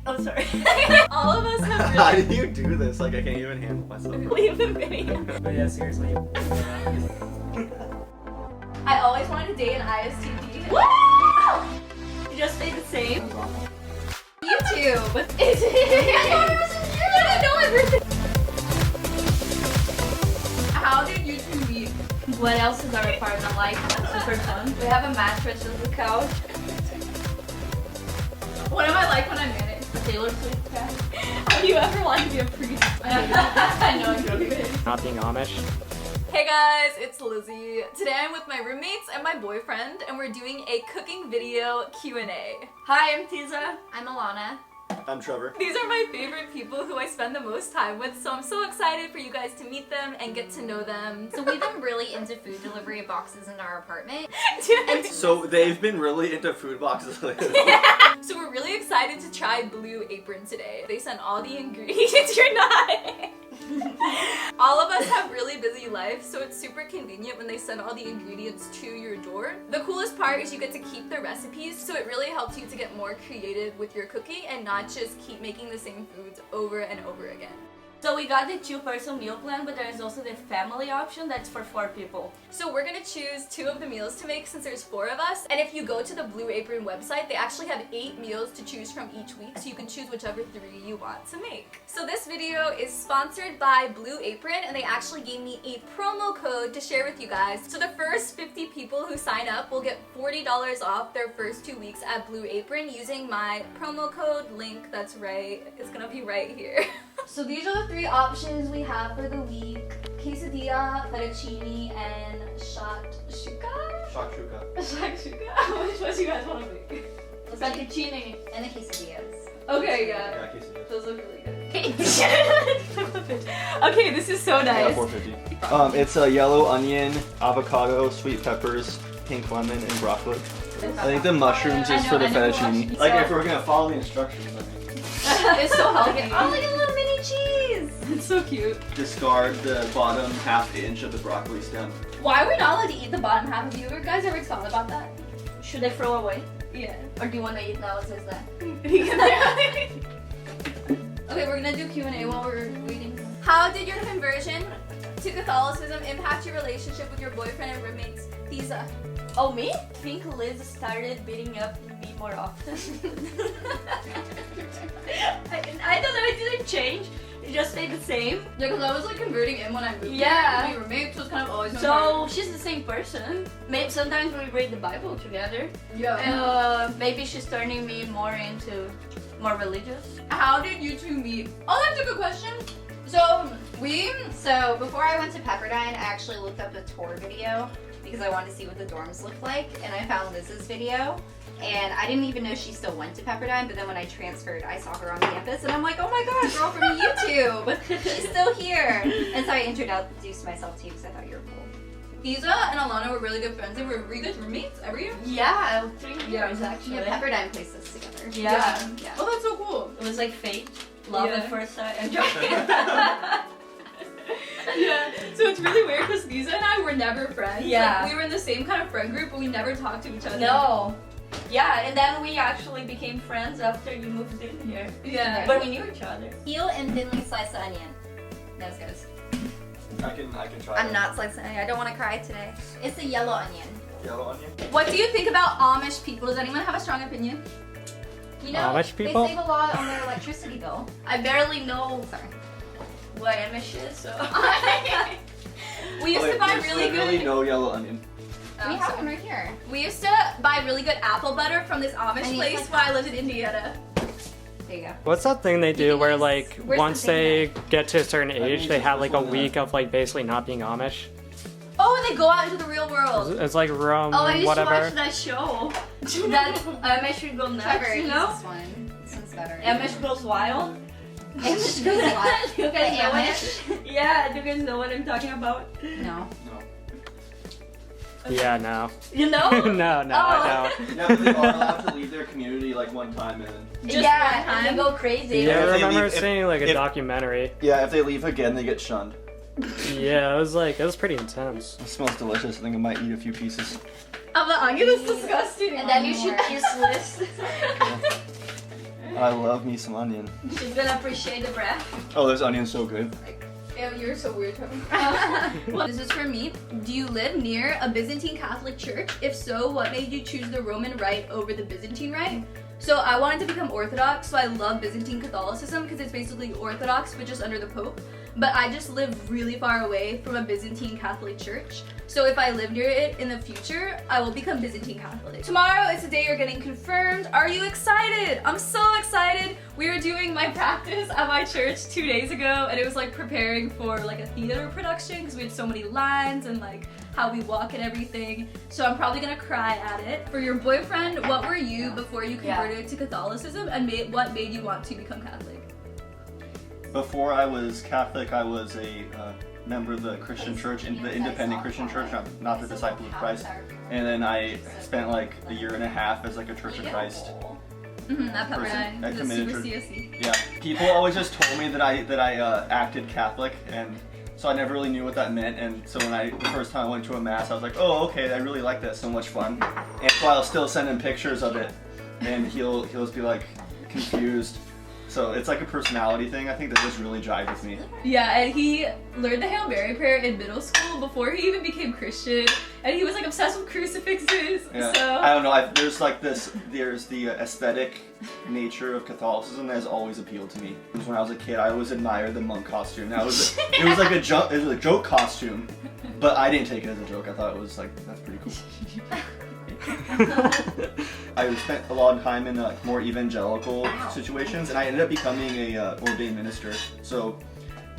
Oh, sorry. All of us have How really... do you do this? Like, I can't even handle myself. Leave the video. But yeah, seriously. I always wanted to date an ISTP. Woo! You just stay the same. YouTube. Is it? I thought it was in June. I didn't know everything. How did you two meet? What else is our apartment like? Super fun. We have a mattress on the couch. What am I like when I'm in it? A Taylor Swift fan. Have you ever wanted to be a priest? I know I'm joking. Not being Amish. Hey guys, it's Lizzie. Today I'm with my roommates and my boyfriend, and we're doing a cooking video Q&A. Hi, I'm Tiza. I'm Alana. I'm Trevor. These are my favorite people who I spend the most time with, so I'm so excited for you guys to meet them and get to know them. So we've been really into food delivery boxes in our apartment. So they've been really into food boxes lately. So we're really excited to try Blue Apron today. They sent all the ingredients. You're not. All of us have really busy lives, so it's super convenient when they send all the ingredients to your door. The coolest part is you get to keep the recipes, so it really helps you to get more creative with your cooking and not just keep making the same foods over and over again. So we got the 2-person meal plan, but there's also the family option that's for 4 people. So we're gonna choose 2 of the meals to make since there's 4 of us. And if you go to the Blue Apron website, they actually have 8 meals to choose from each week, so you can choose whichever 3 you want to make. So this video is sponsored by Blue Apron, and they actually gave me a promo code to share with you guys. So the first 50 people who sign up will get $40 off their first 2 weeks at Blue Apron using my promo code link. That's right, it's gonna be right here. So these are the 3 options we have for the week: quesadilla, fettuccine, and shakshuka. Shakshuka. Shakshuka. Which one do you guys want to make? Fettuccine. And the quesadillas. Okay, yeah. Yeah, quesadillas. Those look really good. Okay, this is so Yeah, nice. $4.50. It's a yellow onion, avocado, sweet peppers, pink lemon, and broccoli. I think the mushrooms is for the fettuccine. Like, if we're gonna follow the instructions, I mean. It's so healthy. Oh, look at the little mini cheese! It's so cute. Discard the bottom half inch of the broccoli stem. Why are we not allowed to eat the bottom half of you? You guys ever thought about that? Should I throw away? Yeah. Or do you want to eat now? It says that. Okay, we're gonna do Q&A while we're waiting. How did your conversion to Catholicism impact your relationship with your boyfriend and roommates? Tiza. Oh, me? I think Liz started beating up me more often. I don't know, it didn't change. It just stayed the same. Yeah, because I was like converting in when I moved. Yeah. We were roommates, so it's kind of always been So she's the same person. Maybe sometimes we read the Bible together. Yeah. Maybe she's turning me more more religious. How did you 2 meet? Oh, that's a good question. So Before I went to Pepperdine, I actually looked up a tour video because I wanted to see what the dorms looked like, and I found Liz's video. And I didn't even know she still went to Pepperdine, but then when I transferred, I saw her on campus, and I'm like, oh my god, girl from YouTube! She's still here! And so I introduced myself to you because I thought you were cool. Tiza and Alana were really good friends. They were really good roommates every year. Yeah, 3 years actually. Yeah, Pepperdine placed us together. Yeah. Oh, that's so cool. It was like fate. Love Yeah. at first sight. I'm joking. Yeah, so it's really weird because Tiza and I were never friends. Yeah. Like, we were in the same kind of friend group, but we never talked to each other. No. Yeah, and then we actually became friends after you moved in here. Yeah. But we knew each other. Peel and thinly slice the onion. Nose goes. I can try I'm that. not slicing onion. I don't want to cry today. It's a yellow onion. Yellow onion? What do you think about Amish people? Does anyone have a strong opinion? You know, Amish people? they save a lot on their electricity bill. I barely know Sorry. what Amish is, so. We used to buy really Really good. no yellow onion. We have one right here. We used to buy really good apple butter from this Amish And you place like when I lived in Indiana. There you go. What's that thing they do where, Where's like, the once thing they get to a certain age, think they it's have like a before that. week of like basically not being Amish? Oh, and they go out into the real world. It's like rum, Oh, I used to whatever. watch that show. That Amish would go nuts, Trevor, you use know? this one. This one's better. Amish goes wild. Amish goes wild. You guys know what Amish? Yeah, do you guys know what I'm talking about? No. Yeah, no. You know? no, I don't. Yeah, but they all have to leave their community like one time and then... Just yeah, one and they go crazy. Yeah, I if they remember leave- seeing like a if- documentary. Yeah, if they leave again, they get shunned. Yeah, it was pretty intense. It smells delicious. I think I might eat a few pieces. Oh, the onion is disgusting. And then you should kiss Liz. I love me some onion. She's gonna appreciate the breath. Oh, this onion's so good. Ew, you're so weird, Trevor. Well, this is for me. Do you live near a Byzantine Catholic church? If so, what made you choose the Roman Rite over the Byzantine Rite? So I wanted to become Orthodox, so I love Byzantine Catholicism because it's basically Orthodox but just under the Pope. But I just live really far away from a Byzantine Catholic church. So if I live near it in the future, I will become Byzantine Catholic. Tomorrow is the day you're getting confirmed. Are you excited? I'm so excited. We were doing my practice at my church 2 days ago, and it was like preparing for like a theater production because we had so many lines and like how we walk and everything. So I'm probably gonna cry at it. For your boyfriend, what were you before you converted to Catholicism, and what made you want to become Catholic? Before I was Catholic, I was a member of the Christian church, the independent Christian church, not the Disciple of Christ. And then I spent like a year and a half as like a Church of Christ At person. Pepperdine, I the committed super to- CSC. Yeah. People always just told me that I acted Catholic, and so I never really knew what that meant. And so when the first time I went to a mass, I was like, oh, okay, I really like that, so much fun. And so I'll still send him pictures of it, and he'll just be like confused. So it's like a personality thing. I think that just really jived with me. Yeah, and he learned the Hail Mary prayer in middle school before he even became Christian, and he was like obsessed with crucifixes. Yeah. So I don't know. There's the aesthetic nature of Catholicism that has always appealed to me. When I was a kid, I always admired the monk costume. It was like a joke costume, but I didn't take it as a joke. I thought it was like, that's pretty cool. I spent a lot of time in more evangelical situations, and I ended up becoming a ordained minister. So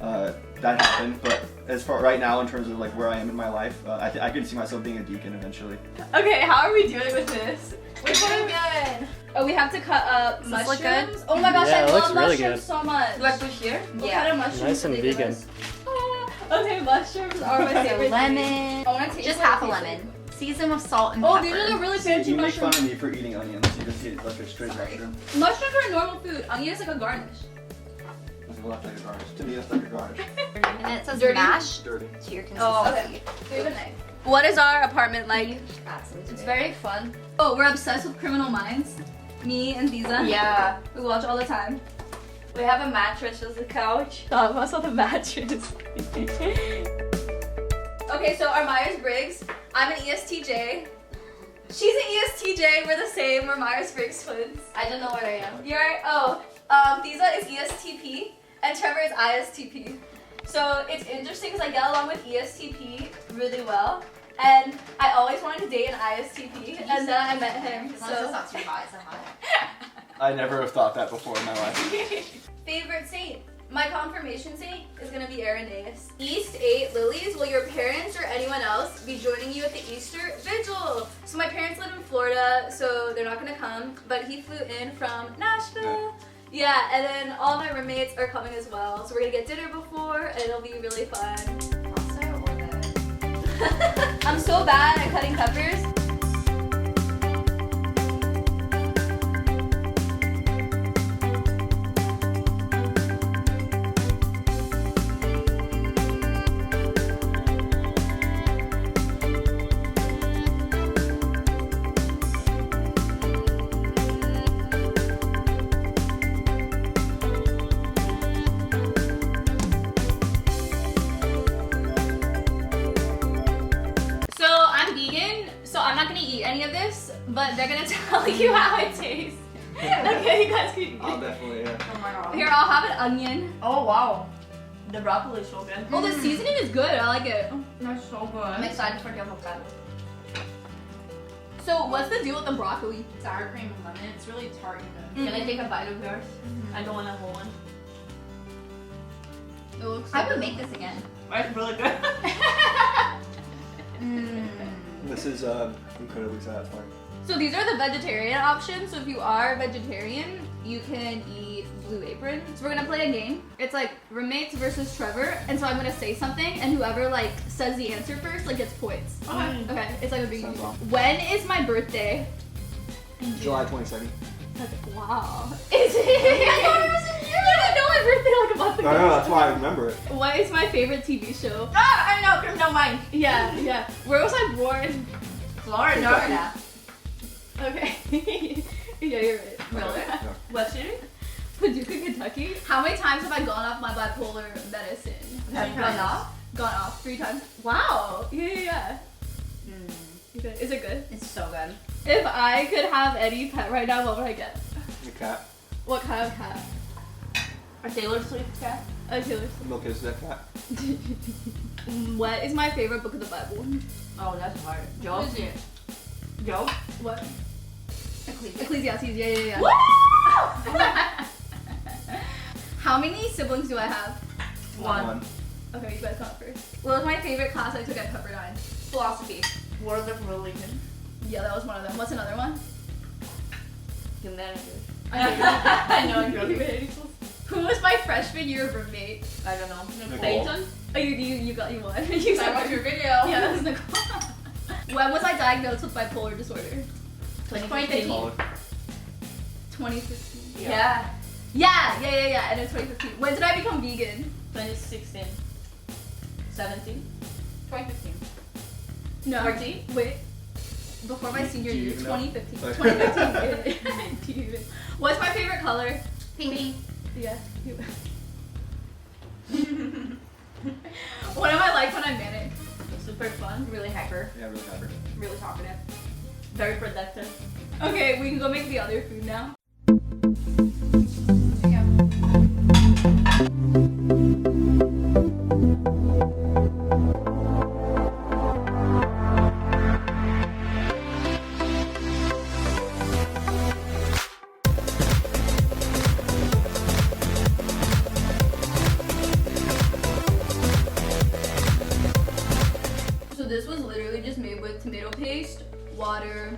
that happened. But as far right now, in terms of like where I am in my life, I could see myself being a deacon eventually. okay, how are we doing with this? We're doing good. Oh, we have to cut up Does this look good? mushrooms. Oh my gosh, Yeah, I it looks love really mushrooms good. so much. Do I push here? What kind of mushrooms? Nice and do they give vegan. us? Okay, mushrooms are my favorite. thing. Lemon. I want to taste Just it. half a lemon. Season with salt and Oh, pepper. these are the really fancy You make fun mushrooms. of me for eating onions. You just eat like a straight mushroom. Mushrooms are normal food. Onion is like a garnish. It's like a garnish. To me, it's like a garnish. And then it says Dirty? mash Dirty. to your consistency. Oh, okay. Here's a knife. What is our apartment like? It's very fun. Oh, we're obsessed with Criminal Minds. Me and Diza. Yeah. We watch all the time. We have a mattress as a couch. Oh, what's on the mattress? Okay, so our Myers-Briggs. I'm an ESTJ. She's an ESTJ. We're the same. We're Myers-Briggs twins. I don't know what I am. Diza is ESTP, and Trevor is ISTP. So it's interesting because I get along with ESTP really well, and I always wanted to date an ISTP, and then I met him. As long as it's So not too hot, it's not hot. I never have thought that before in my life. favorite saint. My confirmation saint is gonna be Irenaeus. East 8 Lilies, will your parents or anyone else be joining you at the Easter Vigil? So my parents live in Florida, so they're not gonna come, but he flew in from Nashville. Yeah, and then all my roommates are coming as well. So we're gonna get dinner before, and it'll be really fun. Also, or the... I'm so bad at cutting peppers. I'm not gonna eat any of this, but they're gonna tell you how it tastes. Okay, you guys can. I'll definitely, yeah. Oh my god. Here, I'll have an onion. Oh wow. The broccoli is so good. Oh, the seasoning is good. I like it. That's so I'm good. excited for the avocado. So, what's the deal with the broccoli? Sour cream and lemon. It's really tart and good. Can I take a bite of yours? I don't want a whole one. It looks. I would make this again. It's really good. This is incredibly satisfying. So these are the vegetarian options. So if you are vegetarian, you can eat Blue Apron. So we're gonna play a game. It's like roommates versus Trevor, and so I'm gonna say something, and whoever like says the answer first like gets points. Okay. It's like a big. Sounds awesome. When is my birthday? July 22nd. Wow. Is it? I thought it was in June. I didn't know my birthday like a month ago. I know, that's why I remember it. What is my favorite TV show? Ah, I know, Criminal Minds. Yeah, yeah. Where was I born? Florida. Okay. Yeah, you're right. Really? Yeah. What city? Kentucky. How many times have I gone off my bipolar medicine? Have you gone off? Gone off 3 times. Wow. Yeah. Is it good? It's so good. If I could have any pet right now, what would I get? The cat. What kind of cat? A Taylor Swift cat. A Taylor Swift. Milk is that cat. What is my favorite book of the Bible? Oh, that's hard. Job. What is it? Job. What? Ecclesiastes. Ecclesiastes. Yeah. How many siblings do I have? One. Okay, you guys got first. What was my favorite class I took at Pepperdine? Philosophy. World of Religion. Yeah, that was one of them. What's another one? Humanities. I know. Who was my freshman year roommate? I don't know. Nicole. Peyton. Oh, you won. You I watched your video. Yeah, that was Nicole. When was I diagnosed with bipolar disorder? 2015. 2015. Yeah. Yeah. And then 2015. When did I become vegan? 2016. 17. 2015. No. 14? Wait. Before my senior Do you year, even know? 2015. 2015. Do you even? What's my favorite color? Pink. Yeah. What am I like when I'm manic? Super fun. Really hyper. Yeah, really happy. Really talkative. Very productive. Okay, we can go make the other food now. So this was literally just made with tomato paste, water,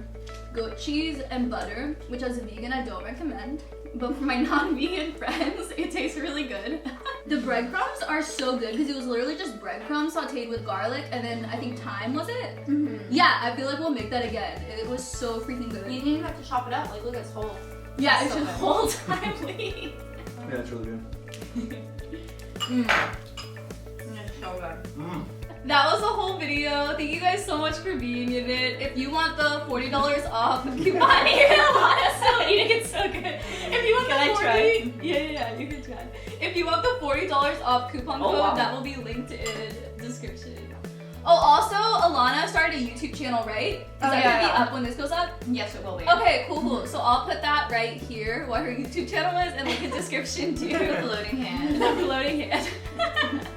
goat cheese, and butter, which as a vegan I don't recommend. But for my non-vegan friends, it tastes really good. The breadcrumbs are so good because it was literally just breadcrumbs sauteed with garlic and then I think thyme, was it? Mm-hmm. Yeah, I feel like we'll make that again. It was so freaking good. You didn't even have to chop it up. Like, look, it's whole. Yeah, it's so just good. whole timely. Yeah, it's really good. It's so good. That was the whole video. Thank you guys so much for being in it. If you want the $40 off coupon here, Alana still eating it so good. If you want Can the I try? Yeah, you can try. If you want the $40 off coupon Oh, code, wow. that will be linked in description. Oh, also, Alana started a YouTube channel, right? Is that gonna be up when this goes up? Yes, it will be. Okay, cool. So I'll put that right here, what her YouTube channel is, and link in description too. With the loading hand. The floating hand.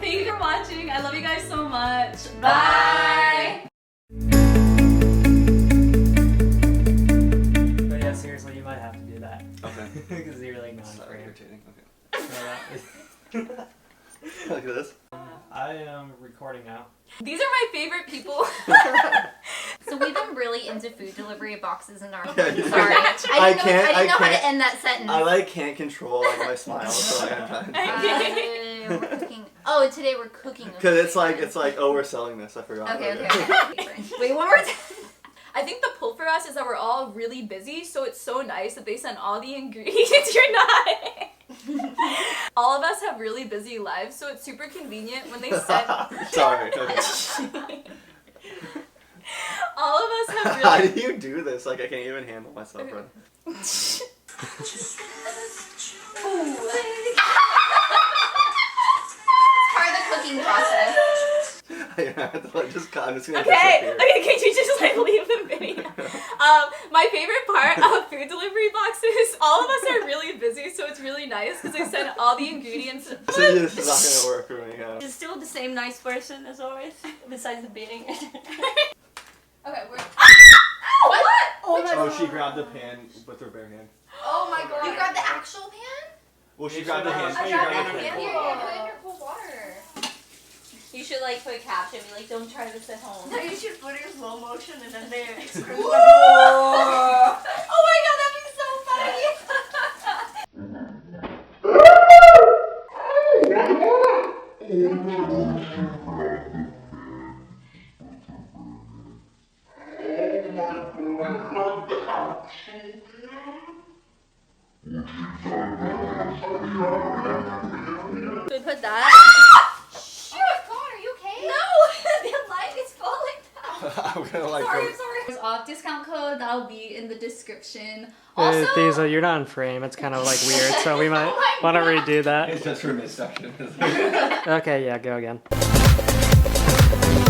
Thank you for watching. I love you guys so much. Bye. But yeah, seriously, you might have to do that. Okay. Because you're like It's not non-frame. irritating. Okay. So Look at this. I am recording now. These are my favorite people. So we've been really into food delivery boxes in our. Yeah, you- Sorry, I didn't know how can't- to end that sentence. I like can't control like my smile, so like I'm trying. We're cooking. Oh, today we're cooking. Because it's like oh we're selling this. I forgot. Okay. Wait, one more time. I think the pull for us is that we're all really busy, so it's so nice that they send all the ingredients. You're not. All of us have really busy lives, so it's super convenient when they send. Sorry. Okay. All of us have How really. do you do this? Like I can't even handle myself, bro. Part of the cooking process. I'm just gonna Okay, disappear. can you just like leave the video? My favorite part of food delivery boxes, all of us are really busy, so it's really nice because they send all the ingredients. This is not gonna work for me. Yeah. She's still the same nice person as always, besides the beating. Okay, we're. What? Oh, she grabbed the pan with her bare hand. Oh my god. You grabbed the actual pan? Well, she grabbed the hand. I She grabbed grabbed the the hand. pan. Here, Put it in your cold water. You should like put a caption, be like, don't try this at home. No, you should put it in slow motion and then there. Oh my god, that'd be so funny! Should we put that? Oh my god, are you okay? No! The light is falling down. I'm gonna like. Sorry. There's off discount code, that'll I'll be in the description. Also, Diesel, you're not in frame. It's kind of like weird, so we might Oh my want to God. redo that. It's just for midsection. Okay, yeah, go again.